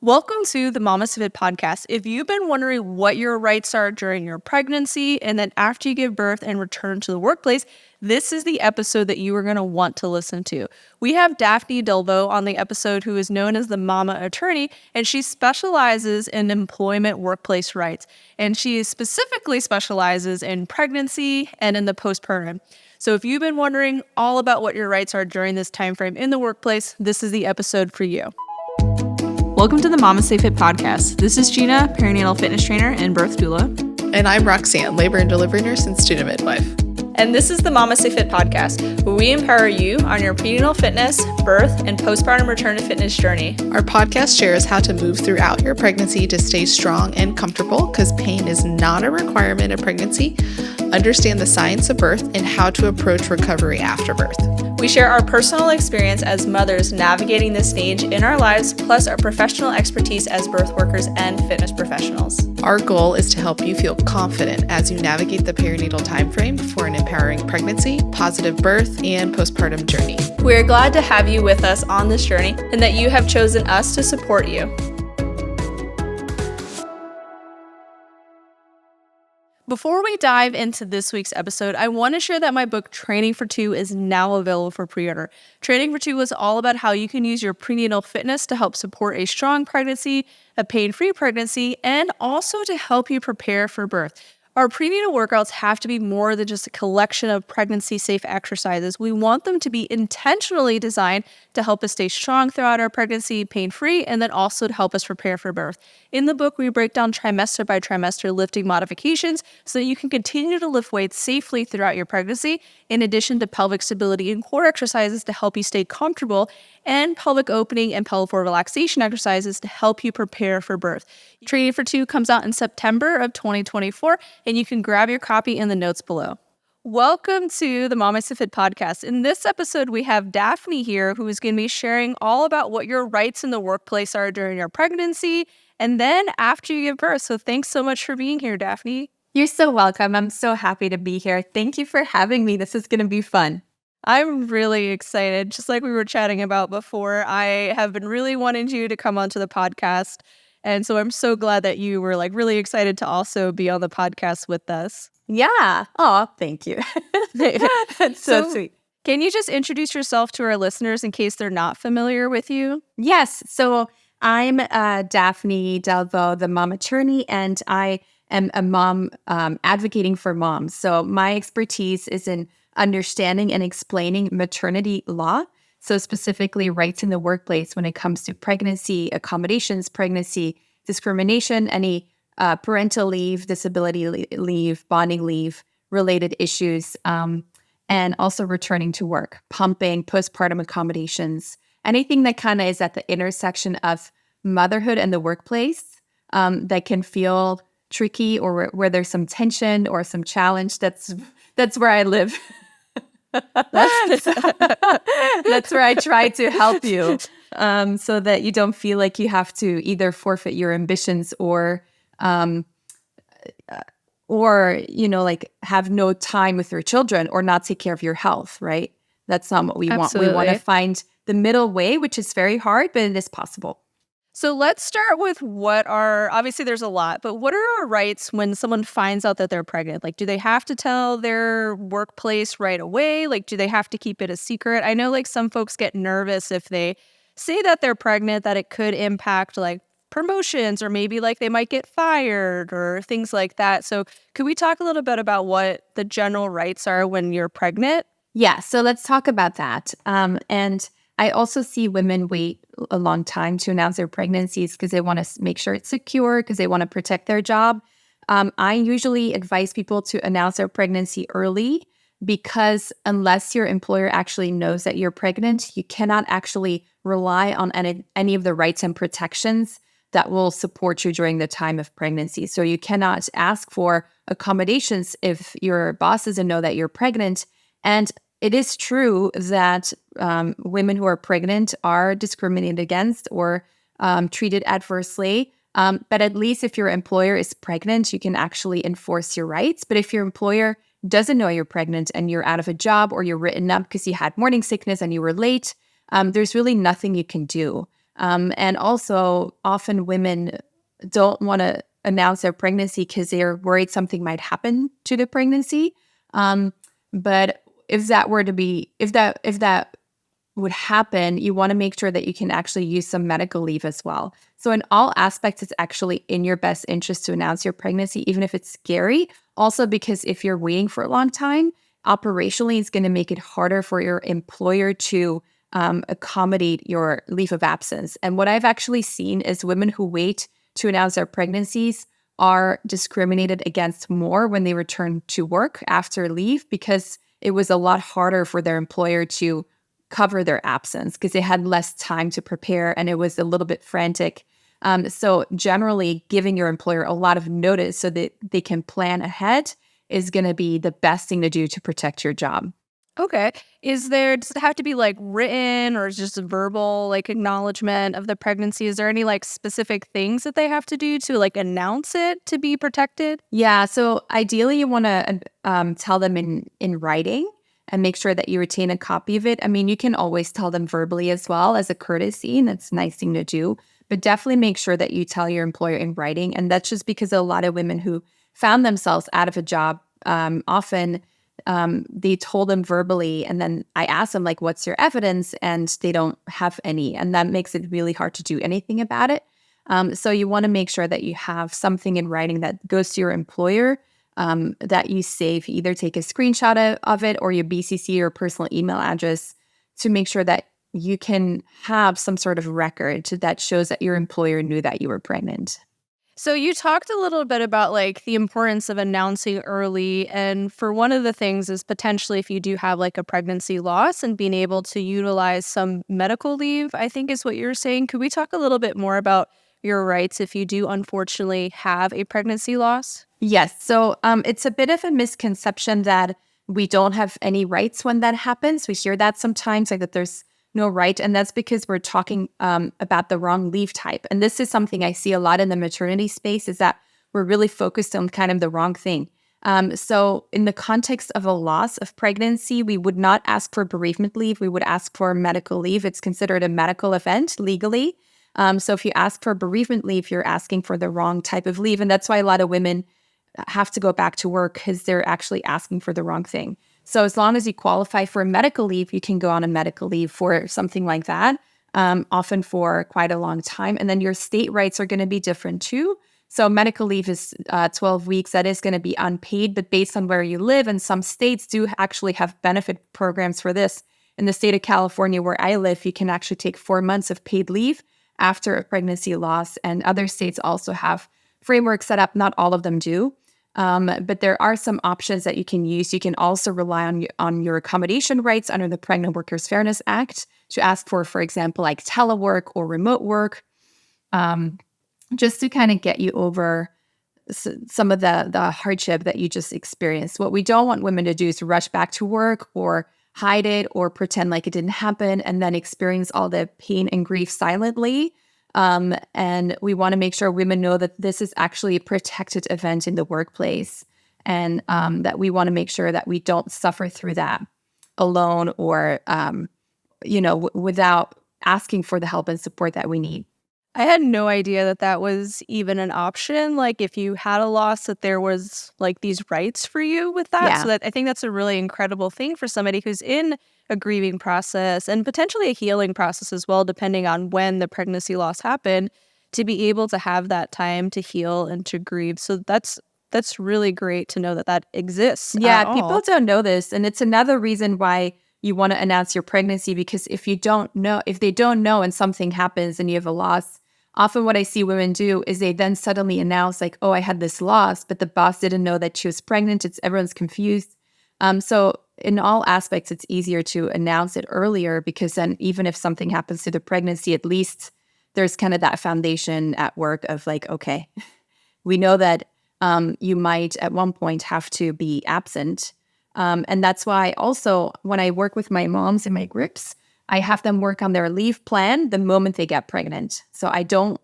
Welcome to the MamasteFit podcast. If you've been wondering what your rights are during your pregnancy and then after you give birth and return to the workplace, this is the episode that you are going to want to listen to. We have Daphne Delvaux on the episode, who is known as the Mama Attorney, and she specializes in employment workplace rights. And she specifically specializes in pregnancy and in the postpartum. So if you've been wondering all about what your rights are during this time frame in the workplace, this is the episode for you. Welcome to the MamasteFit podcast. This is Gina, perinatal fitness trainer and birth doula. And I'm Roxanne, labor and delivery nurse and student midwife. And this is the MamasteFit podcast, where we empower you on your prenatal fitness, birth, and postpartum return to fitness journey. Our podcast shares how to move throughout your pregnancy to stay strong and comfortable, because pain is not a requirement of pregnancy. Understand the science of birth and how to approach recovery after birth. We share our personal experience as mothers navigating this stage in our lives, plus our professional expertise as birth workers and fitness professionals. Our goal is to help you feel confident as you navigate the perinatal timeframe for an empowering pregnancy, positive birth, and postpartum journey. We're glad to have you with us on this journey and that you have chosen us to support you. Before we dive into this week's episode, I want to share that my book, Training for Two, is now available for pre-order. Training for Two is all about how you can use your prenatal fitness to help support a strong pregnancy, a pain-free pregnancy, and also to help you prepare for birth. Our prenatal workouts have to be more than just a collection of pregnancy-safe exercises. We want them to be intentionally designed to help us stay strong throughout our pregnancy, pain-free, and then also to help us prepare for birth. In the book, we break down trimester by trimester lifting modifications so that you can continue to lift weights safely throughout your pregnancy, in addition to pelvic stability and core exercises to help you stay comfortable, and pelvic opening and pelvic floor relaxation exercises to help you prepare for birth. Training for Two comes out in September of 2024, and you can grab your copy in the notes below. Welcome to the MamasteFit podcast. In this episode, we have Daphne here, who is going to be sharing all about what your rights in the workplace are during your pregnancy and then after you give birth. So thanks so much for being here, Daphne. You're so welcome. I'm so happy to be here. Thank you for having me. This is going to be fun. I'm really excited. Just like we were chatting about before, I have been really wanting you to come onto the podcast. And so I'm so glad that you were really excited to also be on the podcast with us. Yeah. Oh, thank you. That's so sweet. Can you just introduce yourself to our listeners in case they're not familiar with you? Yes. So I'm Daphne Delvaux, the mom attorney, and I am a mom advocating for moms. So my expertise is in understanding and explaining maternity law. So specifically rights in the workplace when it comes to pregnancy, accommodations, pregnancy, discrimination, any parental leave, disability leave, bonding leave, related issues, and also returning to work, pumping, postpartum accommodations, anything that kind of is at the intersection of motherhood and the workplace that can feel tricky or where there's some tension or some challenge. That's where I live. That's where I try to help you so that you don't feel like you have to either forfeit your ambitions or have no time with your children or not take care of your health, right? That's not what we Absolutely. want. We want to find the middle way, which is very hard, but it is possible. So let's start with obviously there's a lot, but what are our rights when someone finds out that they're pregnant? Do they have to tell their workplace right away? Do they have to keep it a secret? I know some folks get nervous if they say that they're pregnant, that it could impact promotions or maybe they might get fired or things like that. So could we talk a little bit about what the general rights are when you're pregnant? Yeah, so let's talk about that. And I also see women wait a long time to announce their pregnancies because they want to make sure it's secure, because they want to protect their job. I usually advise people to announce their pregnancy early because unless your employer actually knows that you're pregnant, you cannot actually rely on any of the rights and protections that will support you during the time of pregnancy. So you cannot ask for accommodations if your boss doesn't know that you're pregnant. And it is true that women who are pregnant are discriminated against or treated adversely. But at least if your employer is pregnant, you can actually enforce your rights. But if your employer doesn't know you're pregnant and you're out of a job or you're written up because you had morning sickness and you were late, there's really nothing you can do. And also, often women don't want to announce their pregnancy because they're worried something might happen to the pregnancy. But if that were to be, if that would happen, you want to make sure that you can actually use some medical leave as well. So in all aspects, it's actually in your best interest to announce your pregnancy, even if it's scary. Also, because if you're waiting for a long time, operationally, it's going to make it harder for your employer to accommodate your leave of absence. And what I've actually seen is women who wait to announce their pregnancies are discriminated against more when they return to work after leave, because it was a lot harder for their employer to cover their absence because they had less time to prepare and it was a little bit frantic. So generally, giving your employer a lot of notice so that they can plan ahead is going to be the best thing to do to protect your job. Okay. Does it have to be like written or just a verbal like acknowledgement of the pregnancy? Is there any like specific things that they have to do to like announce it to be protected? Yeah. So ideally, you want to tell them in writing and make sure that you retain a copy of it. I mean, you can always tell them verbally as well as a courtesy, and that's a nice thing to do. But definitely make sure that you tell your employer in writing. And that's just because a lot of women who found themselves out of a job often they told them verbally, and then I asked them, like, what's your evidence? And they don't have any. And that makes it really hard to do anything about it. So you want to make sure that you have something in writing that goes to your employer that you save. Either take a screenshot of it or your BCC or personal email address to make sure that you can have some sort of record that shows that your employer knew that you were pregnant. So you talked a little bit about like the importance of announcing early, and for one of the things is potentially if you do have like a pregnancy loss and being able to utilize some medical leave, I think is what you're saying. Could we talk a little bit more about your rights if you do unfortunately have a pregnancy loss? Yes. So it's a bit of a misconception that we don't have any rights when that happens. We hear that sometimes, like that there's no right. And that's because we're talking about the wrong leave type. And this is something I see a lot in the maternity space, is that we're really focused on kind of the wrong thing. So in the context of a loss of pregnancy, we would not ask for bereavement leave. We would ask for medical leave. It's considered a medical event legally. So if you ask for bereavement leave, you're asking for the wrong type of leave. And that's why a lot of women have to go back to work, because they're actually asking for the wrong thing. So as long as you qualify for a medical leave, you can go on a medical leave for something like that, often for quite a long time. And then your state rights are going to be different too. So medical leave is 12 weeks. That is going to be unpaid, but based on where you live, and some states do actually have benefit programs for this. In the state of California, where I live, you can actually take 4 months of paid leave after a pregnancy loss. And other states also have frameworks set up. Not all of them do. But there are some options that you can use. You can also rely on your accommodation rights under the Pregnant Workers Fairness Act to ask for example, like telework or remote work, just to kind of get you over some of the hardship that you just experienced. What we don't want women to do is rush back to work or hide it or pretend like it didn't happen and then experience all the pain and grief silently. And we want to make sure women know that this is actually a protected event in the workplace, and that we want to make sure that we don't suffer through that alone or, without asking for the help and support that we need. I had no idea that that was even an option. Like if you had a loss, that there was like these rights for you with that. Yeah. So that I think that's a really incredible thing for somebody who's in a grieving process and potentially a healing process as well, depending on when the pregnancy loss happened, to be able to have that time to heal and to grieve. So that's really great to know that that exists. Yeah, at all. people don't know this. And it's another reason why you want to announce your pregnancy, because if they don't know and something happens and you have a loss, often what I see women do is they then suddenly announce like, oh, I had this loss, but the boss didn't know that she was pregnant. Everyone's confused. So in all aspects, it's easier to announce it earlier, because then even if something happens to the pregnancy, at least there's kind of that foundation at work of like, okay, we know that you might at one point have to be absent. And that's why also when I work with my moms in my groups, I have them work on their leave plan the moment they get pregnant. So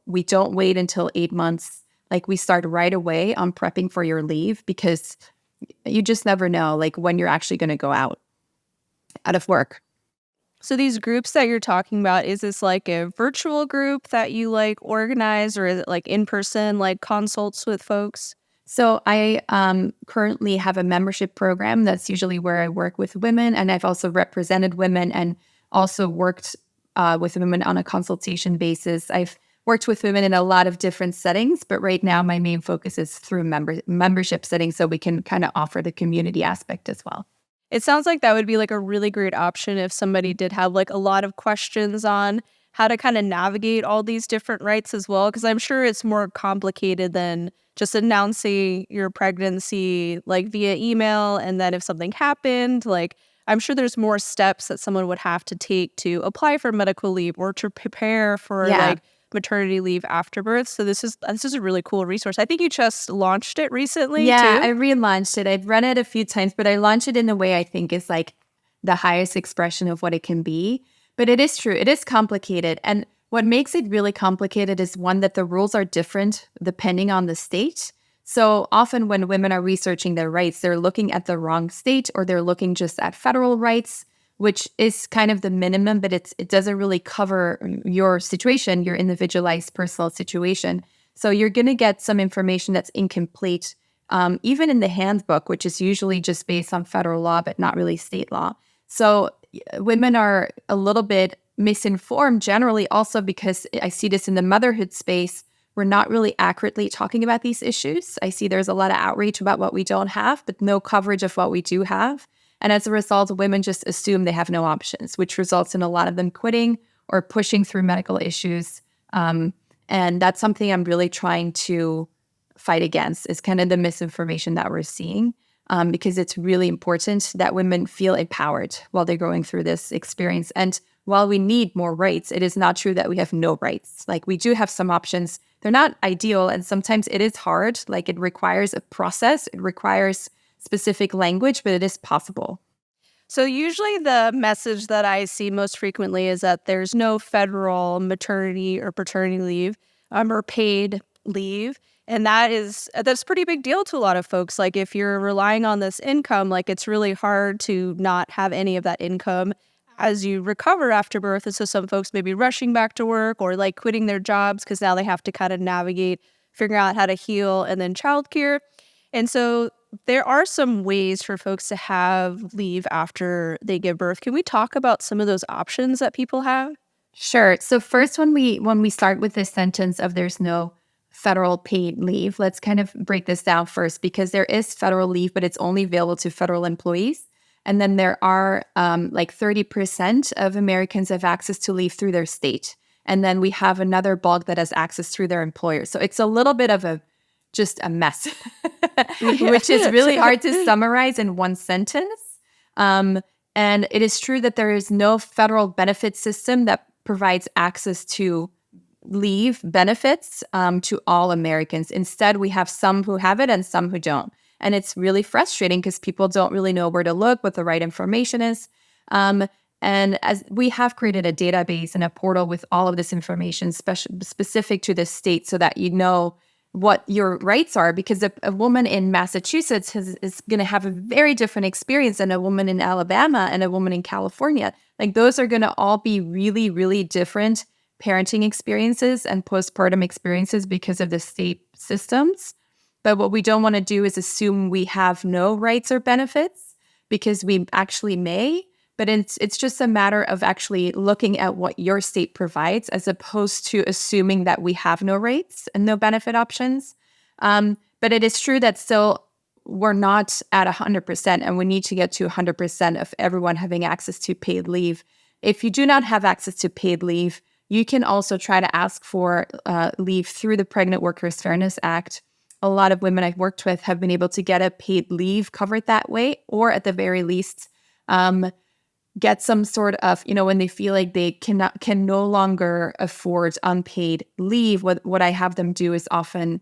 we don't wait until 8 months. Like we start right away on prepping for your leave, because you just never know like when you're actually going to go out of work. So these groups that you're talking about, is this like a virtual group that you like organize, or is it like in person, like consults with folks? So I currently have a membership program. That's usually where I work with women, and I've also represented women and also worked with women on a consultation basis. I've worked with women in a lot of different settings, but right now my main focus is through membership settings, so we can kind of offer the community aspect as well. It sounds like that would be like a really great option if somebody did have like a lot of questions on how to kind of navigate all these different rights as well. Because I'm sure it's more complicated than just announcing your pregnancy like via email. And then if something happened, like I'm sure there's more steps that someone would have to take to apply for medical leave or to prepare for Yeah. like maternity leave after birth. So this is a really cool resource. I think you just launched it recently Yeah, too. I relaunched it. I've run it a few times, but I launched it in a way I think is like the highest expression of what it can be. But it is true, it is complicated. And what makes it really complicated is one, that the rules are different depending on the state. So often when women are researching their rights, they're looking at the wrong state, or they're looking just at federal rights, which is kind of the minimum, but it doesn't really cover your situation, your individualized personal situation. So you're going to get some information that's incomplete, even in the handbook, which is usually just based on federal law, but not really state law. So women are a little bit misinformed generally, also because I see this in the motherhood space. We're not really accurately talking about these issues. I see there's a lot of outreach about what we don't have, but no coverage of what we do have. And as a result, women just assume they have no options, which results in a lot of them quitting or pushing through medical issues. And that's something I'm really trying to fight against, is kind of the misinformation that we're seeing, because it's really important that women feel empowered while they're going through this experience. And while we need more rights, it is not true that we have no rights. Like, we do have some options. They're not ideal, and sometimes it is hard. Like, it requires a process. It requires specific language, but it is possible. So usually the message that I see most frequently is that there's no federal maternity or paternity leave, or paid leave. And that's a pretty big deal to a lot of folks. Like, if you're relying on this income, like, it's really hard to not have any of that income as you recover after birth. And so some folks may be rushing back to work or like quitting their jobs because now they have to kind of navigate figuring out how to heal, and then childcare. And so there are some ways for folks to have leave after they give birth. Can we talk about some of those options that people have? Sure. So first, when we start with this sentence of there's no federal paid leave, let's kind of break this down first, because there is federal leave, but it's only available to federal employees. And then there are like 30% of Americans have access to leave through their state. And then we have another bulk that has access through their employer. So it's a little bit of just a mess, which is really hard to summarize in one sentence. And it is true that there is no federal benefit system that provides access to leave benefits to all Americans. Instead, we have some who have it and some who don't. And it's really frustrating because people don't really know where to look, what the right information is. And as we have created a database and a portal with all of this information specific to the state, so that you know what your rights are, because a woman in Massachusetts is going to have a very different experience than a woman in Alabama and a woman in California. Like, those are going to all be really, really different parenting experiences and postpartum experiences because of the state systems. But what we don't want to do is assume we have no rights or benefits, because we actually may. But it's just a matter of actually looking at what your state provides, as opposed to assuming that we have no rights and no benefit options. But it is true that still we're not at 100%, and we need to get to 100% of everyone having access to paid leave. If you do not have access to paid leave, you can also try to ask for leave through the Pregnant Workers Fairness Act. A lot of women I've worked with have been able to get a paid leave covered that way, or at the very least, get some sort of, when they feel like they can no longer afford unpaid leave, what I have them do is often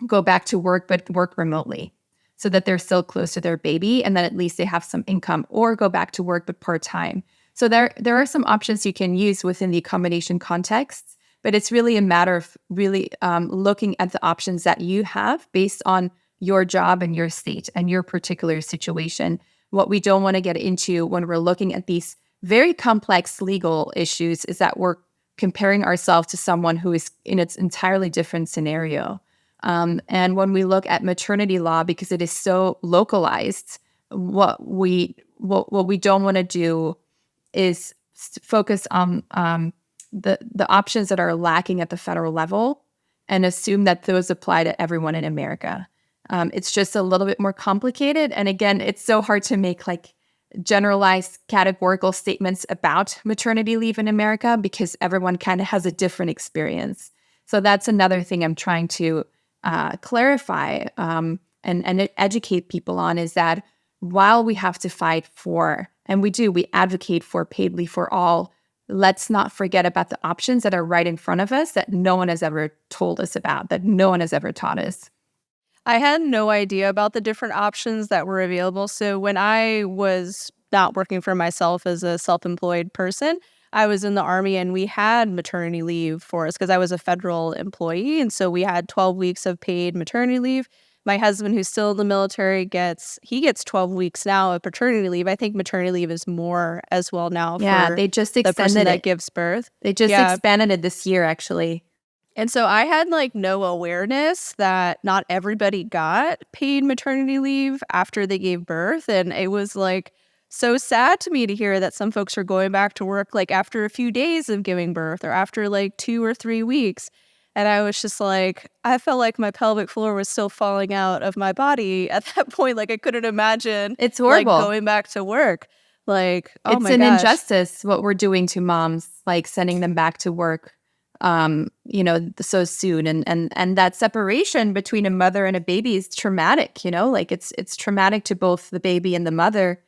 go back to work, but work remotely, so that they're still close to their baby, and then at least they have some income, or go back to work, but part-time. So there are some options you can use within the accommodation context, but it's really a matter of really looking at the options that you have based on your job and your state and your particular situation. What we don't want to get into when we're looking at these very complex legal issues is that we're comparing ourselves to someone who is in an entirely different scenario. And when we look at maternity law, because it is so localized, what we don't want to do is focus on the options that are lacking at the federal level and assume that those apply to everyone in America. It's just a little bit more complicated. And again, it's so hard to make like generalized categorical statements about maternity leave in America because everyone kind of has a different experience. So that's another thing I'm trying to clarify and educate people on, is that while we have to fight for, and we advocate for paid leave for all, let's not forget about the options that are right in front of us that no one has ever told us about, that no one has ever taught us. I had no idea about the different options that were available. So when I was not working for myself as a self-employed person, I was in the Army and we had maternity leave for us because I was a federal employee. And so we had 12 weeks of paid maternity leave. My husband, who's still in the military, gets 12 weeks now of paternity leave. I think maternity leave is more as well now for they just the extended person that it. gives birth. They just expanded it this year, actually. And so I had like no awareness that not everybody got paid maternity leave after they gave birth. And it was like so sad to me to hear that some folks are going back to work like after a few days of giving birth or after like 2 or 3 weeks. And I was just like, I felt like my pelvic floor was still falling out of my body at that point. Like I couldn't imagine it's horrible. Like going back to work. Like, oh it's my an gosh. injustice what we're doing to moms, like sending them back to work so soon. And that separation between a mother and a baby is traumatic, like it's traumatic to both the baby and the mother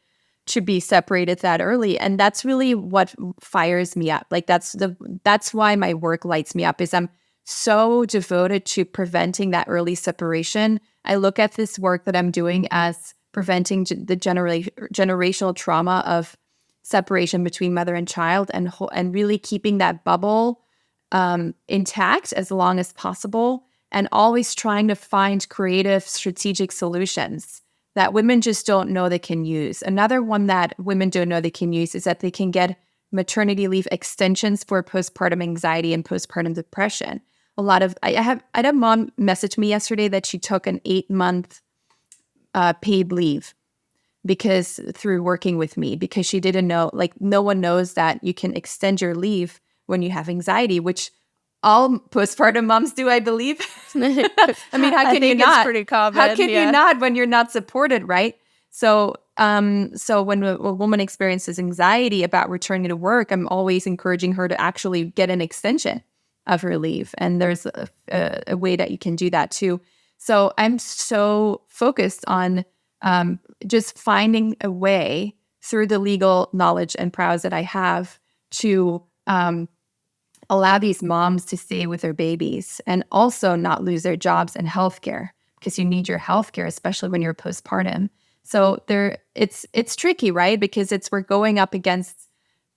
to be separated that early. And that's really what fires me up. Like that's why my work lights me up, is I'm so devoted to preventing that early separation. I look at this work that I'm doing as preventing the generational trauma of separation between mother and child, and really keeping that bubble intact as long as possible, and always trying to find creative, strategic solutions that women just don't know they can use. Another one that women don't know they can use is that they can get maternity leave extensions for postpartum anxiety and postpartum depression. I had a mom message me yesterday that she took an 8-month paid leave because through working with me, because she didn't know, like no one knows that you can extend your leave when you have anxiety, which all postpartum moms do, I believe. I mean, how can you not? It's pretty common. How can you not when you're not supported, right? So when a woman experiences anxiety about returning to work, I'm always encouraging her to actually get an extension of her leave. And there's a way that you can do that too. So I'm so focused on just finding a way through the legal knowledge and prowess that I have to allow these moms to stay with their babies and also not lose their jobs and healthcare, because you need your healthcare, especially when you're postpartum. So it's tricky, right? Because we're going up against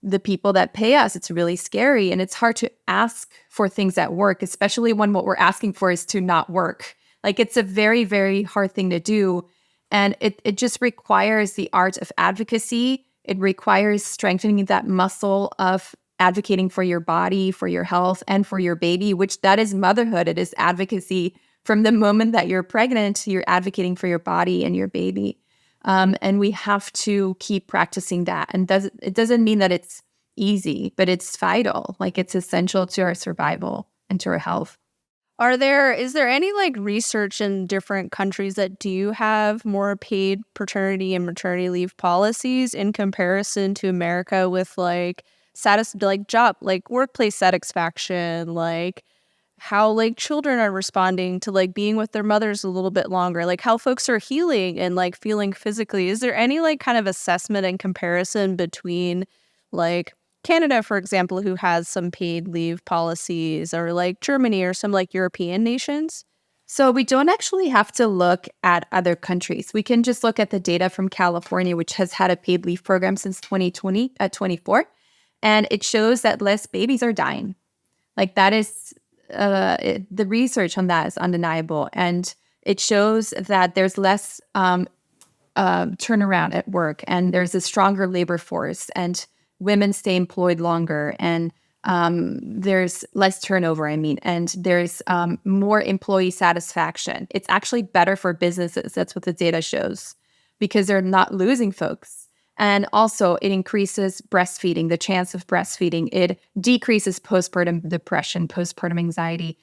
the people that pay us. It's really scary, and it's hard to ask for things that work, especially when what we're asking for is to not work. Like it's a very, very hard thing to do, and it just requires the art of advocacy. It requires strengthening that muscle of advocating for your body, for your health, and for your baby, which that is motherhood. It is advocacy. From the moment that you're pregnant, you're advocating for your body and your baby. And we have to keep practicing that. And it doesn't mean that it's easy, but it's vital. Like it's essential to our survival and to our health. Is there any like research in different countries that do have more paid paternity and maternity leave policies in comparison to America, with like job, like workplace satisfaction, like how like children are responding to like being with their mothers a little bit longer, like how folks are healing and like feeling physically? Is there any like kind of assessment and comparison between like Canada, for example, who has some paid leave policies, or like Germany or some like European nations? So we don't actually have to look at other countries. We can just look at the data from California, which has had a paid leave program since 2024. And it shows that less babies are dying. Like that is, the research on that is undeniable. And it shows that there's less turnaround at work, and there's a stronger labor force, and women stay employed longer, and there's less turnover, and there's more employee satisfaction. It's actually better for businesses. That's what the data shows, because they're not losing folks. And also, it increases breastfeeding, the chance of breastfeeding. It decreases postpartum depression, postpartum anxiety.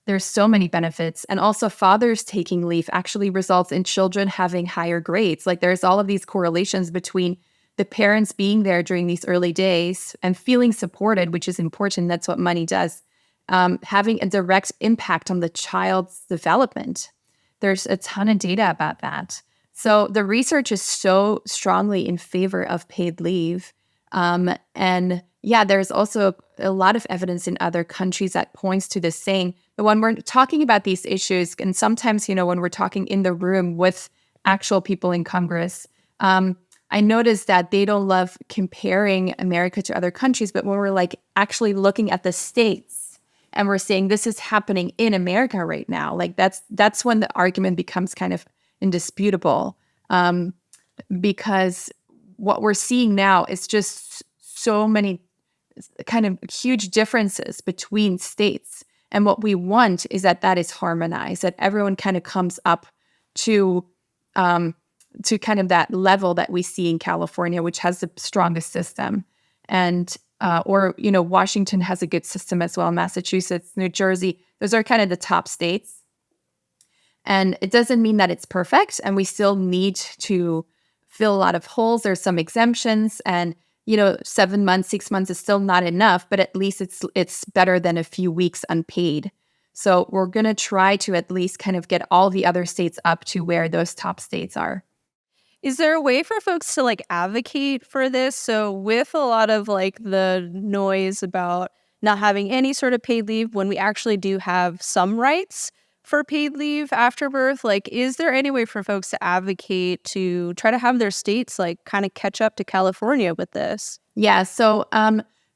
There's so many benefits. And also, fathers taking leave actually results in children having higher grades. Like, there's all of these correlations between the parents being there during these early days and feeling supported, which is important. That's what money does. Having a direct impact on the child's development. There's a ton of data about that. So the research is so strongly in favor of paid leave. And yeah, there's also a lot of evidence in other countries that points to the same. But when we're talking about these issues, and sometimes, when we're talking in the room with actual people in Congress, I noticed that they don't love comparing America to other countries. But when we're actually looking at the states and we're saying this is happening in America right now, that's when the argument becomes kind of indisputable, because what we're seeing now is just so many kind of huge differences between states. And what we want is that is harmonized, that everyone kind of comes up to kind of that level that we see in California, which has the strongest system. And Washington has a good system as well. Massachusetts, New Jersey, those are kind of the top states. And it doesn't mean that it's perfect, and we still need to fill a lot of holes. There's some exemptions, and 7 months, 6 months is still not enough, but at least it's better than a few weeks unpaid. So we're going to try to at least kind of get all the other states up to where those top states are. Is there a way for folks to advocate for this? So with a lot of the noise about not having any sort of paid leave, when we actually do have some rights for paid leave after birth, is there any way for folks to advocate to try to have their states kind of catch up to California with this? Yeah. So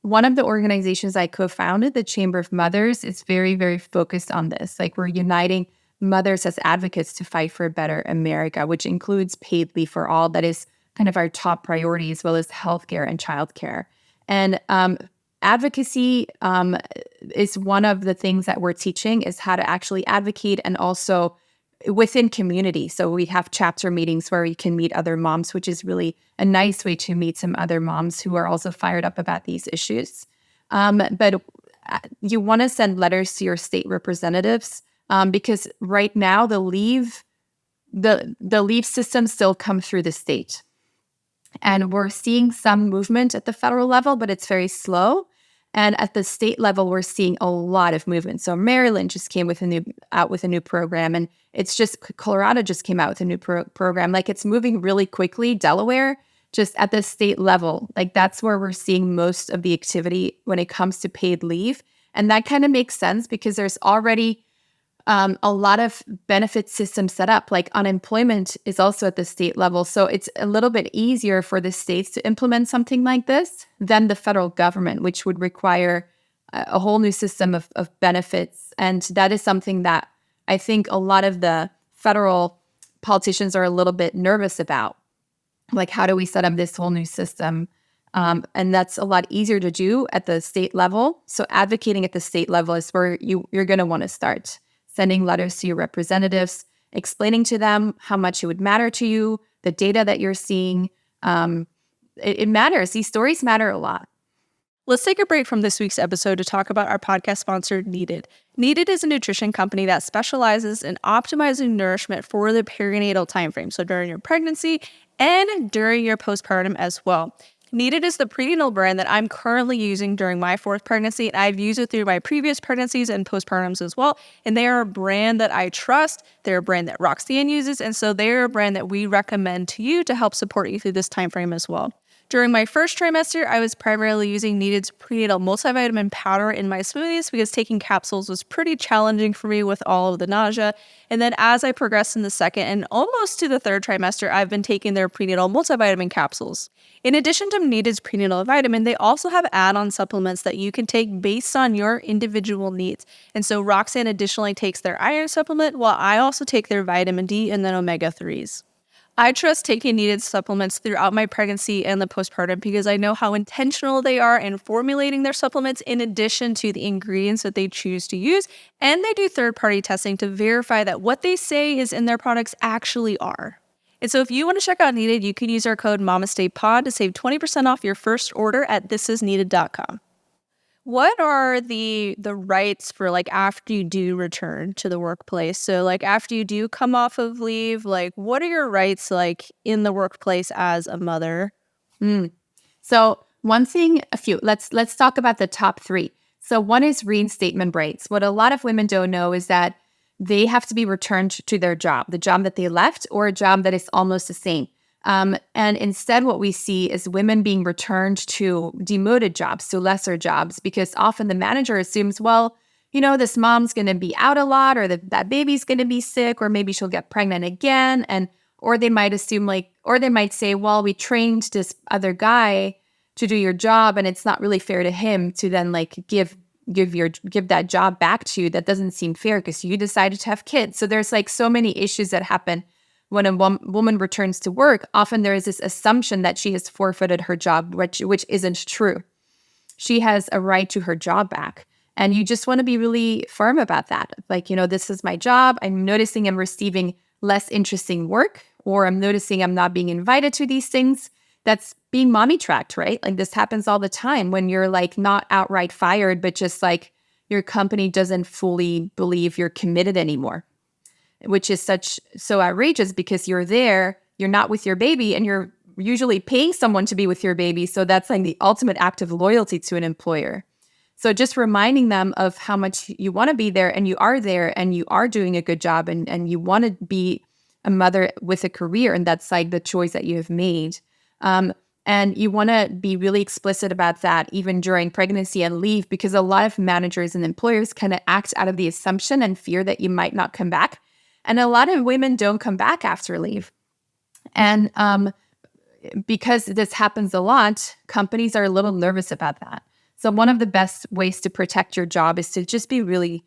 one of the organizations I co-founded, the Chamber of Mothers, is very, very focused on this. We're uniting mothers as advocates to fight for a better America, which includes paid leave for all. That is kind of our top priority, as well as healthcare and childcare. And advocacy is one of the things that we're teaching, is how to actually advocate, and also within community. So we have chapter meetings where you can meet other moms, which is really a nice way to meet some other moms who are also fired up about these issues. But you want to send letters to your state representatives, because right now the leave system still comes through the state. And we're seeing some movement at the federal level, but it's very slow. And at the state level, we're seeing a lot of movement. So Maryland just came out with a new program, and Colorado just came out with a new program. It's moving really quickly. Delaware, just at the state level, that's where we're seeing most of the activity when it comes to paid leave. And that kind of makes sense, because there's already a lot of benefit systems set up. Unemployment is also at the state level. So it's a little bit easier for the states to implement something like this than the federal government, which would require a whole new system of benefits. And that is something that I think a lot of the federal politicians are a little bit nervous about. How do we set up this whole new system? And that's a lot easier to do at the state level. So advocating at the state level is where you're going to want to start. Sending letters to your representatives, explaining to them how much it would matter to you, the data that you're seeing. It matters. These stories matter a lot. Let's take a break from this week's episode to talk about our podcast sponsor, Needed. Needed is a nutrition company that specializes in optimizing nourishment for the perinatal timeframe, so during your pregnancy and during your postpartum as well. Needed is the prenatal brand that I'm currently using during my 4th pregnancy, and I've used it through my previous pregnancies and postpartums as well. And they are a brand that I trust. They're a brand that Roxanne uses, and so they're a brand that we recommend to you to help support you through this time frame as well. During my first trimester, I was primarily using Needed's prenatal multivitamin powder in my smoothies because taking capsules was pretty challenging for me with all of the nausea. And then as I progressed in the second and almost to the 3rd trimester, I've been taking their prenatal multivitamin capsules. In addition to Needed's prenatal vitamin, they also have add-on supplements that you can take based on your individual needs. And so Roxanne additionally takes their iron supplement, while I also take their vitamin D and then omega-3s. I trust taking needed supplements throughout my pregnancy and the postpartum because I know how intentional they are in formulating their supplements in addition to the ingredients that they choose to use. And they do third-party testing to verify that what they say is in their products actually are. And so if you want to check out Needed, you can use our code MamastePod to save 20% off your first order at thisisneeded.com. What are the rights for like after you do return to the workplace? So like after you do come off of leave, like what are your rights like in the workplace as a mother? So one thing, let's talk about the top 3. So one is reinstatement rights. What a lot of women don't know is that they have to be returned to their job, the job that they left or a job that is almost the same. And instead, what we see is women being returned to demoted jobs, to lesser jobs, because often the manager assumes, well, this mom's going to be out a lot, or that baby's going to be sick, or maybe she'll get pregnant again. Or they might assume or they might say, well, we trained this other guy to do your job, and it's not really fair to him to then give that job back to you. That doesn't seem fair because you decided to have kids. So there's so many issues that happen when a woman returns to work. Often there is this assumption that she has forfeited her job, which isn't true. She has a right to her job back. And you just want to be really firm about that. This is my job. I'm noticing I'm receiving less interesting work, or I'm noticing I'm not being invited to these things. That's being mommy tracked, right? This happens all the time when you're not outright fired, but just your company doesn't fully believe you're committed anymore, which is so outrageous because you're there, you're not with your baby, and you're usually paying someone to be with your baby. So that's the ultimate act of loyalty to an employer. So just reminding them of how much you want to be there, and you are there, and you are doing a good job, and you want to be a mother with a career, and that's the choice that you have made. And you want to be really explicit about that even during pregnancy and leave, because a lot of managers and employers kind of act out of the assumption and fear that you might not come back. And a lot of women don't come back after leave. And because this happens a lot, companies are a little nervous about that. So one of the best ways to protect your job is to just be really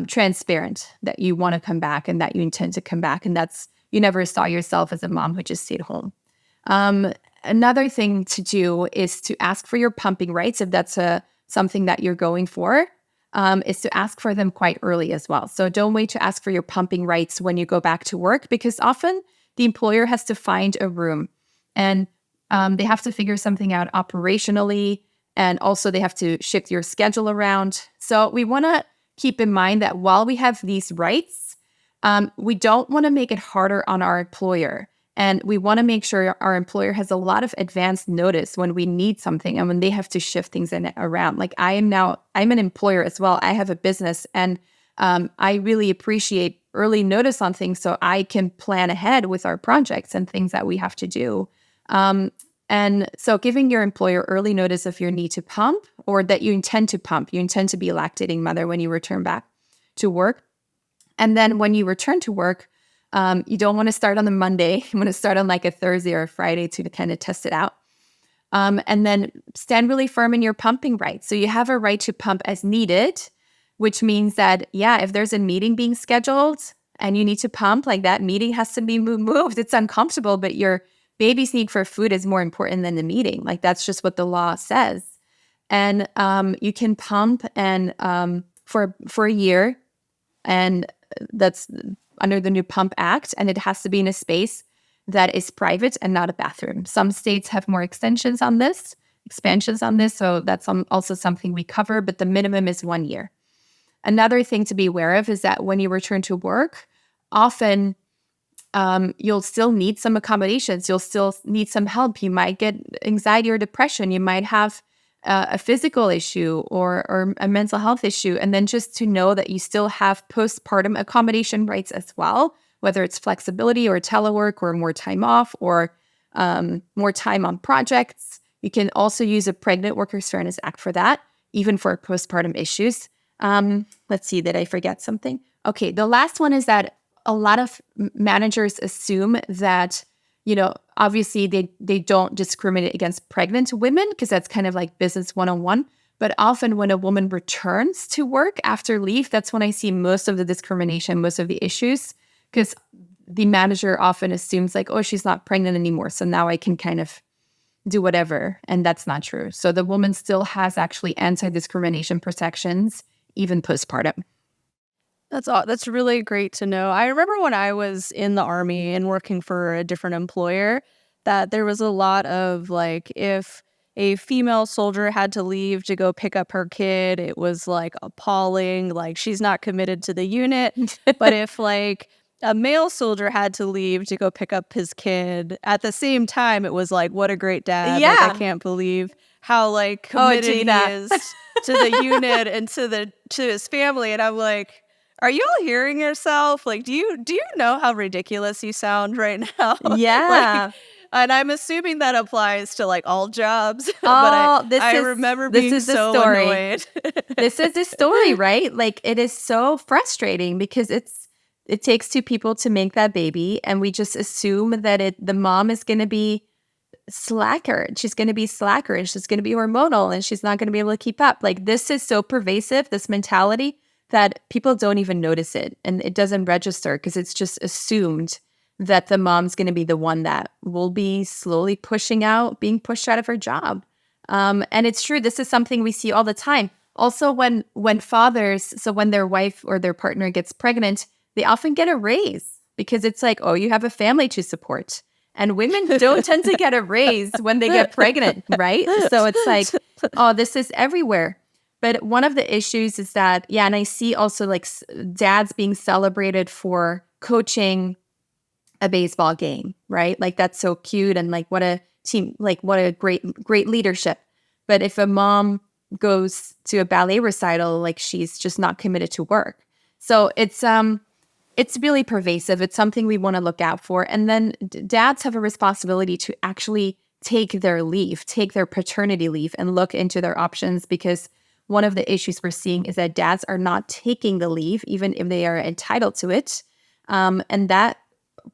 transparent that you want to come back and that you intend to come back. And that's, you never saw yourself as a mom who just stayed home. Another thing to do is to ask for your pumping rights, if that's something that you're going for, is to ask for them quite early as well. So don't wait to ask for your pumping rights when you go back to work, because often the employer has to find a room, and they have to figure something out operationally, and also they have to shift your schedule around. So we want to keep in mind that while we have these rights, we don't want to make it harder on our employer. And we want to make sure our employer has a lot of advance notice when we need something and when they have to shift things around. I'm an employer as well. I have a business, and I really appreciate early notice on things so I can plan ahead with our projects and things that we have to do. And so giving your employer early notice of your need to pump, or that you intend to pump, you intend to be a lactating mother when you return back to work. And then when you return to work, you don't want to start on the Monday. You want to start on a Thursday or a Friday to kind of test it out. And then stand really firm in your pumping rights. So you have a right to pump as needed, which means that, if there's a meeting being scheduled and you need to pump, that meeting has to be moved. It's uncomfortable, but your baby's need for food is more important than the meeting. That's just what the law says. And you can pump and for a year, and that's under the new Pump Act, and it has to be in a space that is private and not a bathroom. Some states have more expansions on this, so that's also something we cover, but the minimum is 1 year. Another thing to be aware of is that when you return to work, often you'll still need some accommodations. You'll still need some help. You might get anxiety or depression. You might have a physical issue or a mental health issue. And then just to know that you still have postpartum accommodation rights as well, whether it's flexibility or telework or more time off or more time on projects. You can also use a Pregnant Workers Fairness Act for that, even for postpartum issues. Let's see, did I forget something? Okay, the last one is that a lot of managers assume that, obviously they don't discriminate against pregnant women, because that's kind of business 101. But often when a woman returns to work after leave, that's when I see most of the discrimination, most of the issues, because the manager often assumes like, oh, she's not pregnant anymore, so now I can kind of do whatever. And that's not true. So the woman still has actually anti-discrimination protections, even postpartum. That's really great to know. I remember when I was in the Army and working for a different employer that there was a lot of like, if a female soldier had to leave to go pick up her kid, it was like appalling, like she's not committed to the unit. But if like a male soldier had to leave to go pick up his kid at the same time, it was like, what a great dad. Like, I can't believe how like committed he is to the unit and to his family. And I'm like, are you all hearing yourself? Like, do you know how ridiculous you sound right now? Yeah. And I'm assuming that applies to like all jobs. Oh, but I remember being so annoyed. This is the story, right? Like, it is so frustrating because it takes two people to make that baby, and we just assume that the mom is going to be slacker. She's going to be slacker, and she's going to be hormonal, and she's not going to be able to keep up. Like, this is so pervasive, this mentality, that people don't even notice it, and it doesn't register because it's just assumed that the mom's going to be the one that will be slowly being pushed out of her job. And it's true. This is something we see all the time. Also, when fathers, so when their wife or their partner gets pregnant, they often get a raise because it's like, oh, you have a family to support. And women don't tend to get a raise when they get pregnant, right? So it's like, oh, this is everywhere. But one of the issues is that, and I see also like dads being celebrated for coaching a baseball game, right? Like, that's so cute, and like what a team, like what a great leadership. But if a mom goes to a ballet recital, like, she's just not committed to work. So it's really pervasive. It's something we want to look out for. And then dads have a responsibility to actually take their paternity leave, and look into their options, because one of the issues we're seeing is that dads are not taking the leave, even if they are entitled to it. And that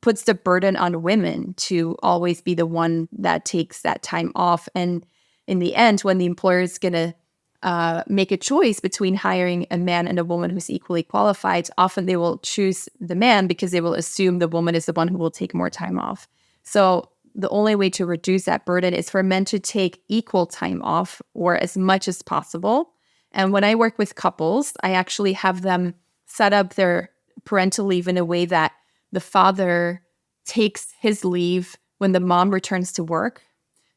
puts the burden on women to always be the one that takes that time off. And in the end, when the employer is going to make a choice between hiring a man and a woman who's equally qualified, often they will choose the man because they will assume the woman is the one who will take more time off. So the only way to reduce that burden is for men to take equal time off, or as much as possible. And when I work with couples, I actually have them set up their parental leave in a way that the father takes his leave when the mom returns to work,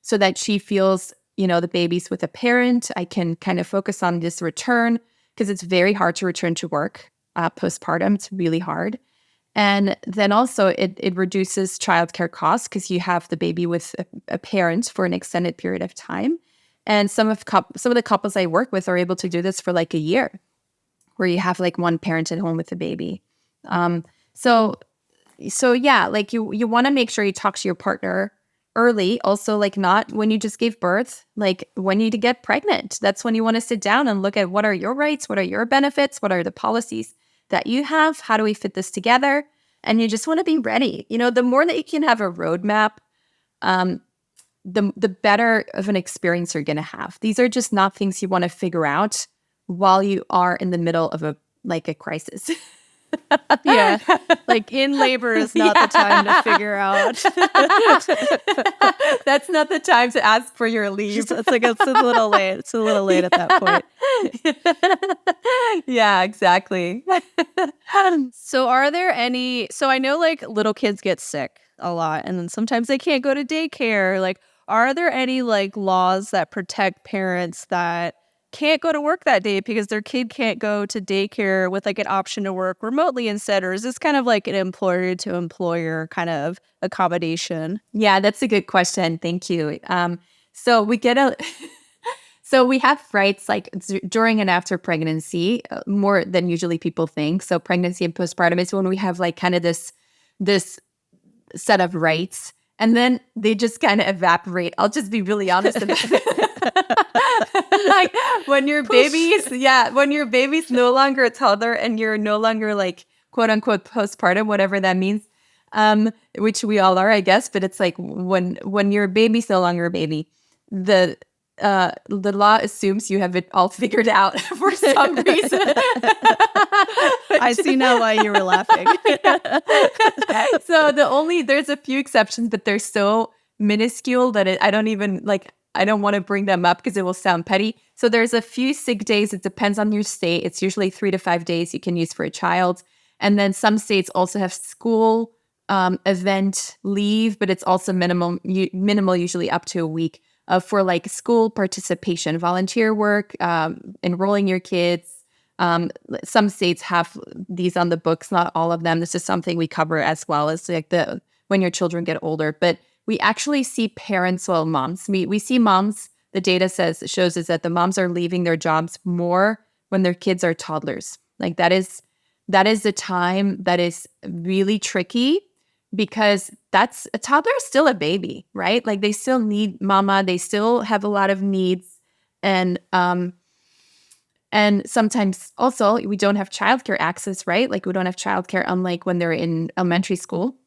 so that she feels, the baby's with a parent. I can kind of focus on this return, because it's very hard to return to work postpartum. It's really hard. And then also it reduces childcare costs, because you have the baby with a parent for an extended period of time. And some of the couples I work with are able to do this for like a year, where you have like one parent at home with the baby. So yeah, like you want to make sure you talk to your partner early. Also, like, not when you just gave birth, like when you get pregnant. That's when you want to sit down and look at what are your rights, what are your benefits, what are the policies that you have, how do we fit this together? And you just want to be ready. The more that you can have a roadmap, the better of an experience you're going to have. These are just not things you want to figure out while you are in the middle of a crisis. Yeah, like in labor is not the time to figure out. That's not the time to ask for your leave. It's a little late. It's a little late at that point. Yeah, exactly. So I know like little kids get sick a lot, and then sometimes they can't go to daycare. Like, are there any like laws that protect parents that can't go to work that day because their kid can't go to daycare with like an option to work remotely instead? Or is this kind of like an employer to employer kind of accommodation? Yeah, that's a good question. Thank you. So we have rights like during and after pregnancy, more than usually people think. So pregnancy and postpartum is when we have like kind of this set of rights, and then they just kind of evaporate. I'll just be really honest about it. Like when your baby's no longer a toddler and you're no longer like quote unquote postpartum, whatever that means, which we all are, I guess. But it's like when your baby's no longer a baby, the the law assumes you have it all figured out for some reason. I see now why you were laughing. So there's a few exceptions, but they're so minuscule that I don't even I don't want to bring them up because it will sound petty. So there's a few sick days. It depends on your state. It's usually 3 to 5 days you can use for a child. And then some states also have school event leave, but it's also minimal, usually up to a week for like school participation, volunteer work, enrolling your kids. Some states have these on the books, not all of them. This is something we cover as well as like when your children get older. But we actually see moms. We see moms. The data shows us that the moms are leaving their jobs more when their kids are toddlers. Like that is the time that is really tricky because a toddler is still a baby, right? Like they still need mama. They still have a lot of needs, and sometimes also we don't have childcare access, right? Like we don't have childcare unlike when they're in elementary school.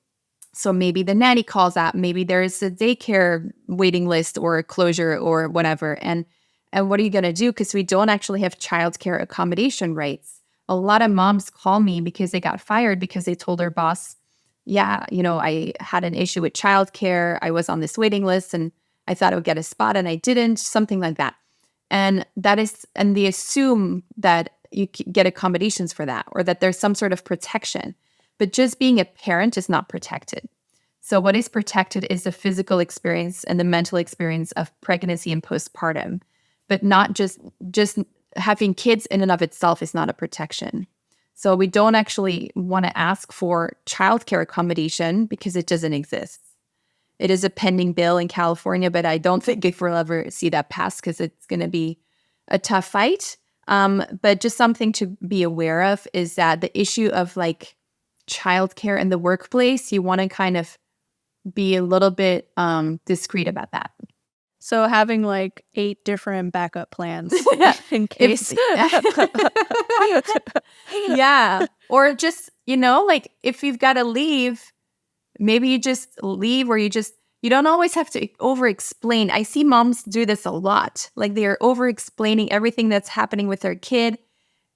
So maybe the nanny calls out, maybe there's a daycare waiting list or a closure or whatever. And what are you going to do? Because we don't actually have childcare accommodation rights. A lot of moms call me because they got fired because they told their boss, yeah, I had an issue with childcare. I was on this waiting list and I thought I would get a spot and I didn't, something like that. And they assume that you get accommodations for that or that there's some sort of protection. But just being a parent is not protected. So what is protected is the physical experience and the mental experience of pregnancy and postpartum, but not just having kids in and of itself is not a protection. So we don't actually want to ask for childcare accommodation because it doesn't exist. It is a pending bill in California, but I don't think if we'll ever see that pass because it's going to be a tough fight. But just something to be aware of is that the issue of like childcare in the workplace, you want to kind of be a little bit discreet about that. So having like 8 different backup plans in case. Yeah. Or just, like if you've got to leave, maybe you just leave or you don't always have to over-explain. I see moms do this a lot. Like they're over-explaining everything that's happening with their kid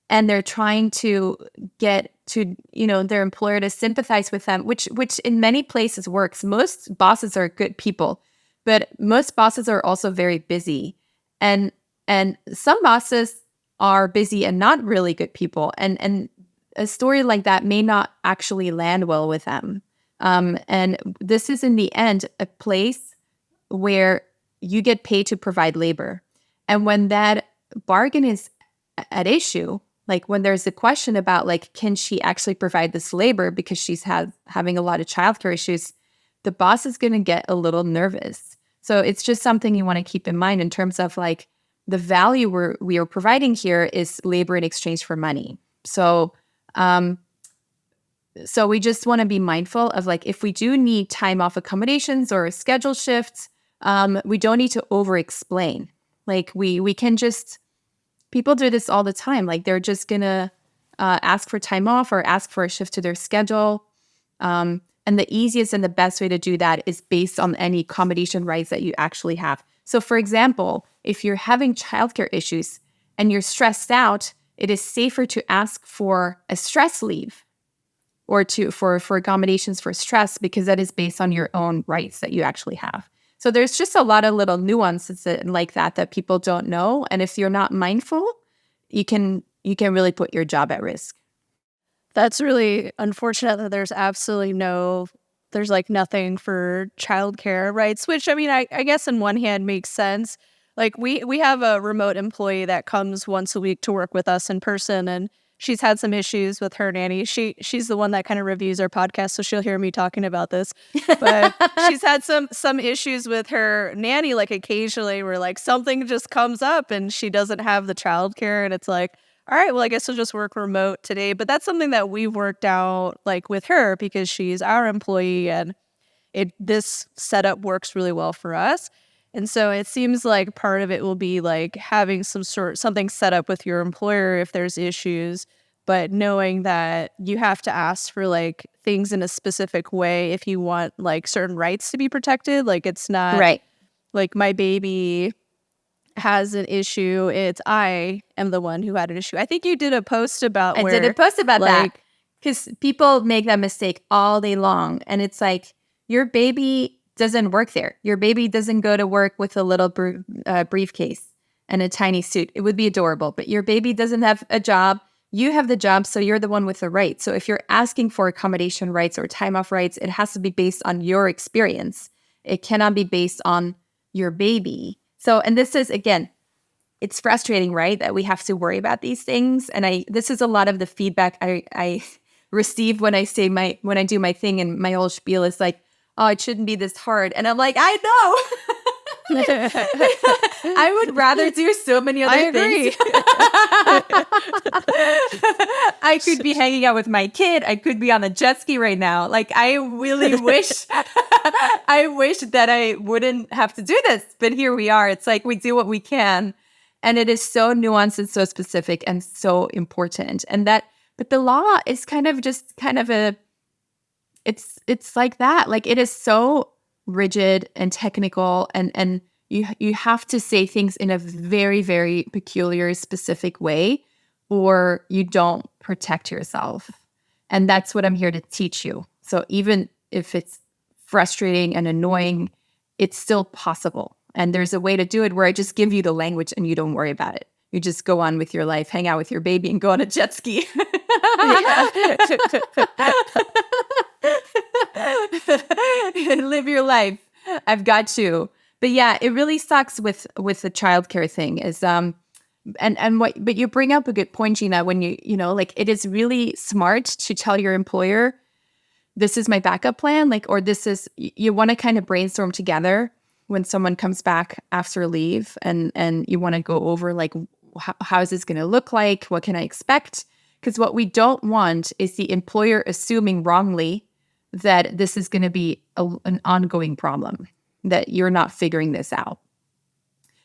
and they're trying to get to, their employer to sympathize with them, which in many places works. Most bosses are good people, but most bosses are also very busy. And some bosses are busy and not really good people. And a story like that may not actually land well with them. And this is in the end a place where you get paid to provide labor. And when that bargain is at issue, like when there's a question about like, can she actually provide this labor because she's having a lot of childcare issues, the boss is going to get a little nervous. So it's just something you want to keep in mind in terms of like the value we are providing here is labor in exchange for money. So we just want to be mindful of like, if we do need time off accommodations or schedule shifts, we don't need to over-explain. Like we can just, people do this all the time. Like they're just going to ask for time off or ask for a shift to their schedule. And the easiest and the best way to do that is based on any accommodation rights that you actually have. So for example, if you're having childcare issues and you're stressed out, it is safer to ask for a stress leave or for accommodations for stress because that is based on your own rights that you actually have. So there's just a lot of little nuances like that people don't know. And if you're not mindful, you can really put your job at risk. That's really unfortunate that there's like nothing for childcare rights, which I mean, I guess in one hand makes sense. Like we have a remote employee that comes once a week to work with us in person, and she's had some issues with her nanny. She's the one that kind of reviews our podcast, so she'll hear me talking about this. But she's had some issues with her nanny, like occasionally where like something just comes up and she doesn't have the childcare, and it's like, all right, well, I guess we'll just work remote today. But that's something that we've worked out like with her because she's our employee and this setup works really well for us. And so it seems like part of it will be like having something set up with your employer if there's issues, but knowing that you have to ask for like things in a specific way if you want like certain rights to be protected. Like it's not right. Like my baby has an issue, it's I am the one who had an issue. I think you did a post about I did a post about that because people make that mistake all day long. And it's like, your baby doesn't work there. Your baby doesn't go to work with a little briefcase and a tiny suit. It would be adorable, but your baby doesn't have a job. You have the job, so you're the one with the right. So if you're asking for accommodation rights or time off rights, it has to be based on your experience. It cannot be based on your baby. So, and this is, again, it's frustrating, right? That we have to worry about these things. And this is a lot of the feedback I receive when I do my thing, and my whole spiel is like, oh, it shouldn't be this hard. And I'm like, I know. I would rather do so many other things. I could be hanging out with my kid. I could be on a jet ski right now. Like, I really wish, I wish that I wouldn't have to do this. But here we are. It's like we do what we can. And it is so nuanced and so specific and so important. But the law is it's like that. Like, it is so rigid and technical, and you have to say things in a very, very peculiar, specific way, or you don't protect yourself. And that's what I'm here to teach you. So even if it's frustrating and annoying, it's still possible. And there's a way to do it where I just give you the language and you don't worry about it. You just go on with your life, hang out with your baby, and go on a jet ski. Live your life. I've got you. But yeah, it really sucks with the childcare thing is but you bring up a good point, Gina, when like, it is really smart to tell your employer, this is my backup plan, like, or you want to kind of brainstorm together when someone comes back after leave, and you want to go over, like, how is this going to look like? What can I expect? Because what we don't want is the employer assuming wrongly that this is going to be an ongoing problem, that you're not figuring this out.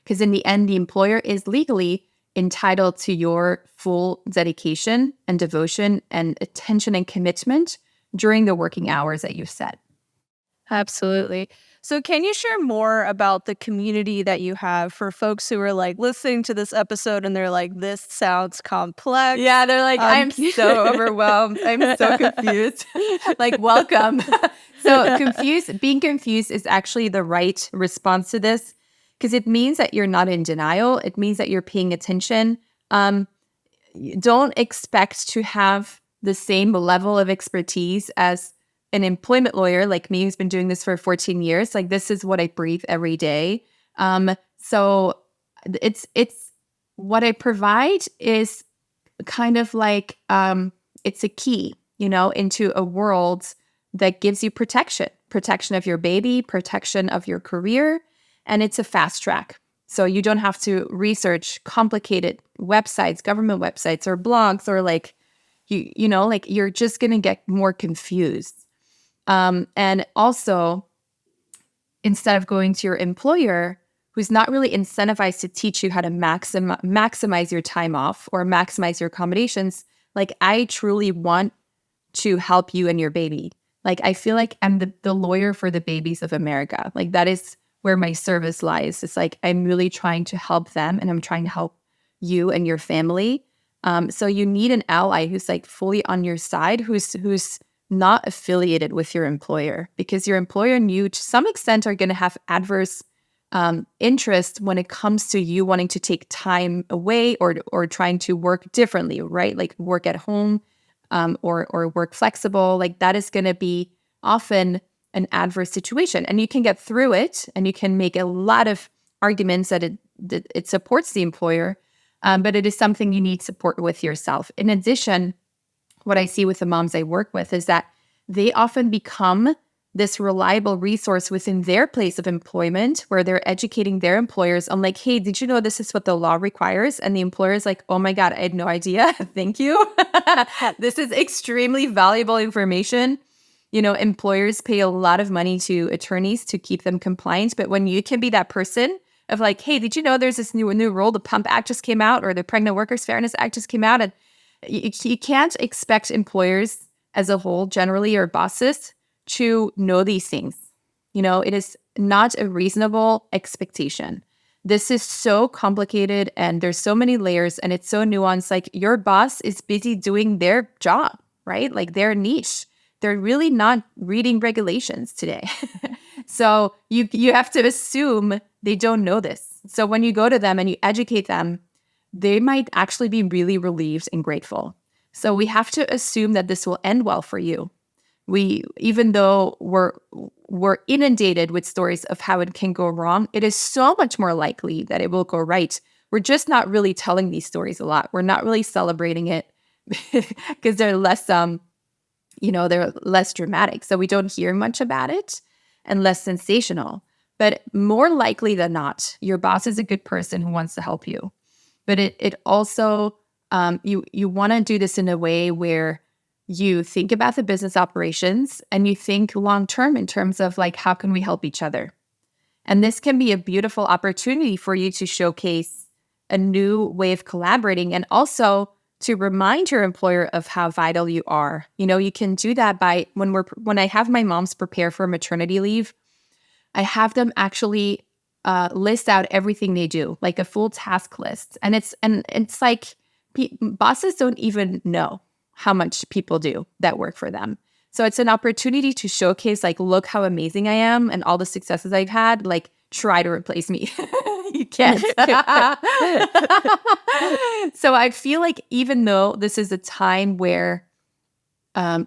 Because in the end, the employer is legally entitled to your full dedication and devotion and attention and commitment during the working hours that you've set. Absolutely. So can you share more about the community that you have for folks who are like listening to this episode and they're like, this sounds complex? Yeah, they're like, I'm so overwhelmed. I'm so confused. Like, welcome. So being confused is actually the right response to this, because it means that you're not in denial. It means that you're paying attention. Don't expect to have the same level of expertise as an employment lawyer like me, who's been doing this for 14 years. Like, this is what I breathe every day. So it's what I provide is kind of like, it's a key, into a world that gives you protection of your baby, protection of your career. And it's a fast track. So you don't have to research complicated websites, government websites, or blogs, or like, like, you're just going to get more confused. And also, instead of going to your employer, who's not really incentivized to teach you how to maximize your time off or maximize your accommodations, like, I truly want to help you and your baby. Like, I feel like I'm the lawyer for the babies of America. Like, that is where my service lies. It's like, I'm really trying to help them, and I'm trying to help you and your family. So you need an ally who's like fully on your side, who's not affiliated with your employer, because your employer and you, to some extent, are going to have adverse interest when it comes to you wanting to take time away or trying to work differently, right? Like, work at home or work flexible. Like, that is going to be often an adverse situation, and you can get through it, and you can make a lot of arguments that it supports the employer, but it is something you need support with yourself. In addition, what I see with the moms I work with is that they often become this reliable resource within their place of employment, where they're educating their employers on, like, hey, did you know this is what the law requires? And the employer is like, oh my God, I had no idea. Thank you. This is extremely valuable information. Employers pay a lot of money to attorneys to keep them compliant. But when you can be that person of like, hey, did you know there's this new rule? The Pump Act just came out, or the Pregnant Workers Fairness Act just came out. And you can't expect employers as a whole, generally, or bosses, to know these things. It is not a reasonable expectation. This is so complicated and there's so many layers and it's so nuanced. Like your boss is busy doing their job, right? Like their niche. They're really not reading regulations today. So you have to assume they don't know this. So when you go to them and you educate them, they might actually be really relieved and grateful. So we have to assume that this will end well for you. Even though we're inundated with stories of how it can go wrong, it is so much more likely that it will go right. We're just not really telling these stories a lot. We're not really celebrating it because they're less, they're less dramatic. So we don't hear much about it and less sensational. But more likely than not, your boss is a good person who wants to help you. But it also, you want to do this in a way where you think about the business operations and you think long-term in terms of like, how can we help each other? And this can be a beautiful opportunity for you to showcase a new way of collaborating and also to remind your employer of how vital you are. You can do that by when I have my moms prepare for maternity leave, I have them actually list out everything they do, like a full task list. And it's like bosses don't even know how much people do that work for them. So it's an opportunity to showcase, like, look how amazing I am and all the successes I've had. Like, try to replace me. You can't. So I feel like even though this is a time where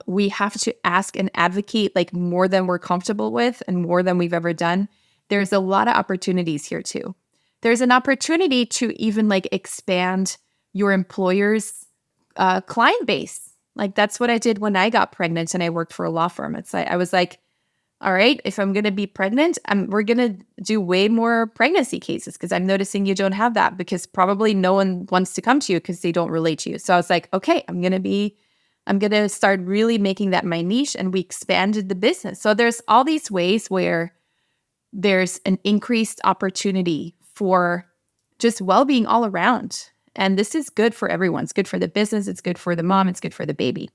we have to ask and advocate like more than we're comfortable with and more than we've ever done, there's a lot of opportunities here too. There's an opportunity to even like expand your employer's client base. Like that's what I did when I got pregnant and I worked for a law firm. It's like I was like, all right, if I'm going to be pregnant, we're going to do way more pregnancy cases because I'm noticing you don't have that because probably no one wants to come to you because they don't relate to you. So I was like, okay, I'm going to start really making that my niche, and we expanded the business. So there's all these ways where there's an increased opportunity for just well-being all around. And this is good for everyone. It's good for the business. It's good for the mom. It's good for the baby.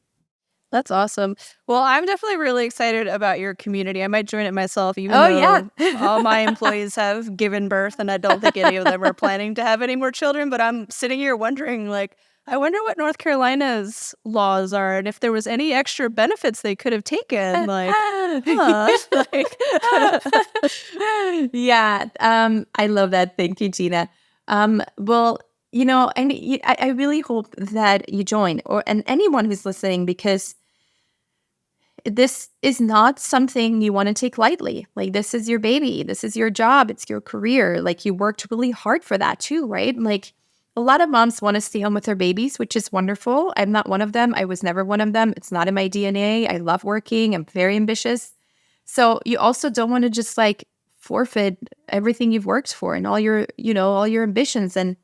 That's awesome. Well, I'm definitely really excited about your community. I might join it myself, even though all my employees have given birth, and I don't think any of them are planning to have any more children. But I'm sitting here wondering, like, I wonder what North Carolina's laws are, and if there was any extra benefits they could have taken. Like, yeah, I love that. Thank you, Gina. Well, and I really hope that you join, and anyone who's listening, because this is not something you want to take lightly. Like, this is your baby. This is your job. It's your career. Like, you worked really hard for that too, right? Like, a lot of moms want to stay home with their babies, which is wonderful. I'm not one of them. I was never one of them. It's not in my DNA. I love working. I'm very ambitious. So you also don't want to just like forfeit everything you've worked for and all your ambitions and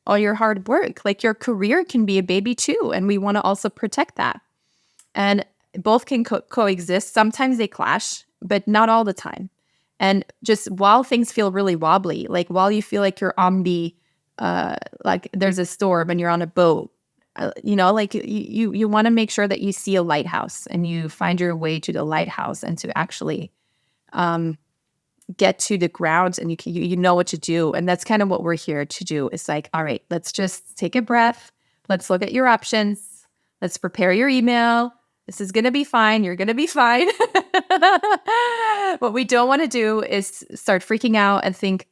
all your hard work. Like, your career can be a baby too, and we want to also protect that. And both can coexist. Sometimes they clash, but not all the time. And just while things feel really wobbly, like while you feel like you're on the like there's a storm and you're on a boat, like you want to make sure that you see a lighthouse and you find your way to the lighthouse and to actually get to the ground, and you know what to do. And that's kind of what we're here to do. It's like, all right, let's just take a breath. Let's look at your options. Let's prepare your email. This is going to be fine. You're going to be fine. What we don't want to do is start freaking out and think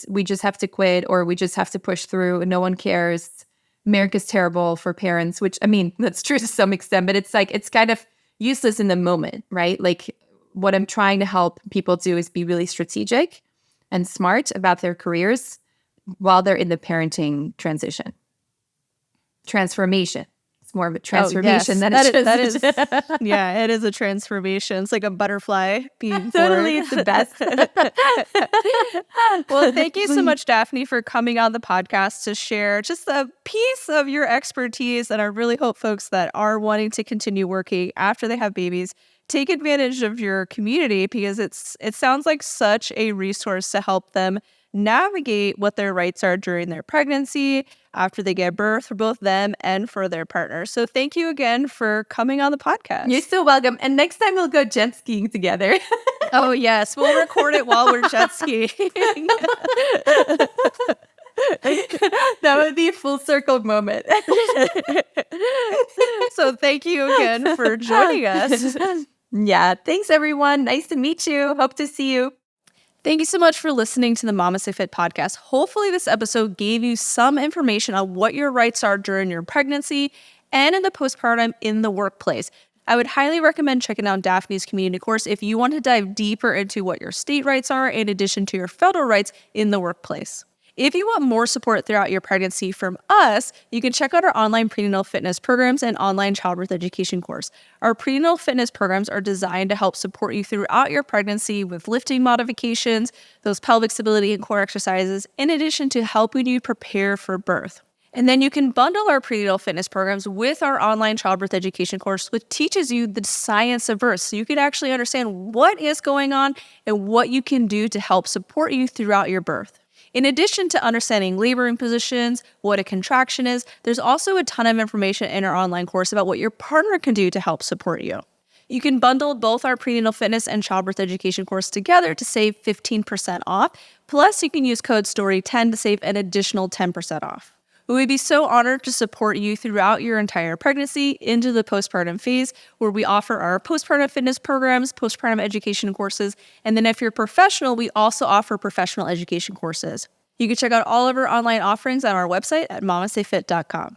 we just have to quit, or we just have to push through and no one cares. America's terrible for parents, which, I mean, that's true to some extent, but it's like, it's kind of useless in the moment, right? Like, what I'm trying to help people do is be really strategic and smart about their careers while they're in the parenting transformation. It's more of a transformation than that is. Yeah, it is a transformation. It's like a butterfly being totally, it's the best. Well, thank you so much, Daphne, for coming on the podcast to share just a piece of your expertise. And I really hope folks that are wanting to continue working after they have babies take advantage of your community, because it sounds like such a resource to help them navigate what their rights are during their pregnancy, after they give birth, for both them and for their partner. So thank you again for coming on the podcast. You're so welcome. And next time we'll go jet skiing together. Oh, yes. We'll record it while we're jet skiing. That would be a full circle moment. So thank you again for joining us. Yeah. Thanks, everyone. Nice to meet you. Hope to see you. Thank you so much for listening to the MamasteFit podcast. Hopefully this episode gave you some information on what your rights are during your pregnancy and in the postpartum in the workplace. I would highly recommend checking out Daphne's community course if you want to dive deeper into what your state rights are in addition to your federal rights in the workplace. If you want more support throughout your pregnancy from us, you can check out our online prenatal fitness programs and online childbirth education course. Our prenatal fitness programs are designed to help support you throughout your pregnancy with lifting modifications, those pelvic stability and core exercises, in addition to helping you prepare for birth. And then you can bundle our prenatal fitness programs with our online childbirth education course, which teaches you the science of birth so you can actually understand what is going on and what you can do to help support you throughout your birth. In addition to understanding laboring positions, what a contraction is, there's also a ton of information in our online course about what your partner can do to help support you. You can bundle both our prenatal fitness and childbirth education course together to save 15% off. Plus, you can use code STORY10 to save an additional 10% off. We would be so honored to support you throughout your entire pregnancy into the postpartum phase, where we offer our postpartum fitness programs, postpartum education courses, and then if you're a professional, we also offer professional education courses. You can check out all of our online offerings on our website at mamastefit.com.